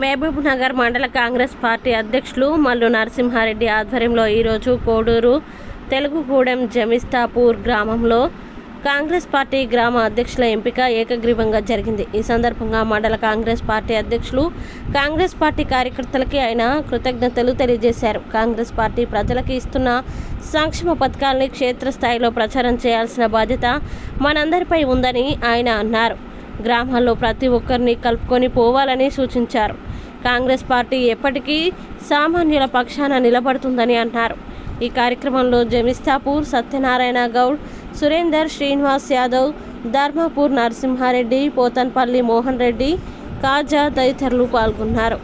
మహబూబ్ నగర్ మండల కాంగ్రెస్ పార్టీ అధ్యక్షులు మల్లు నరసింహారెడ్డి ఆధ్వర్యంలో ఈరోజు కోడూరు తెలుగుగూడెం జమిస్తాపూర్ గ్రామంలో కాంగ్రెస్ పార్టీ గ్రామ అధ్యక్షుల ఎంపిక ఏకగ్రీవంగా జరిగింది. ఈ సందర్భంగా మండల కాంగ్రెస్ పార్టీ అధ్యక్షులు కాంగ్రెస్ పార్టీ కార్యకర్తలకి ఆయన కృతజ్ఞతలు తెలియజేశారు. కాంగ్రెస్ పార్టీ ప్రజలకు ఇస్తున్న సంక్షేమ పథకాలని క్షేత్రస్థాయిలో ప్రచారం చేయాల్సిన బాధ్యత మనందరిపై ఉందని ఆయన అన్నారు. గ్రామాల్లో ప్రతి ఒక్కరిని కలుపుకొని పోవాలని సూచించారు. కాంగ్రెస్ పార్టీ ఎప్పటికీ సామాన్యుల పక్షాన నిలబడుతుందని అన్నారు. ఈ కార్యక్రమంలో జమిస్తాపూర్ సత్యనారాయణ గౌడ్, సురేందర్, శ్రీనివాస్ యాదవ్, ధర్మపూర్ నరసింహారెడ్డి, పోతన్పల్లి మోహన్ రెడ్డి, కాజా తదితరులు పాల్గొన్నారు.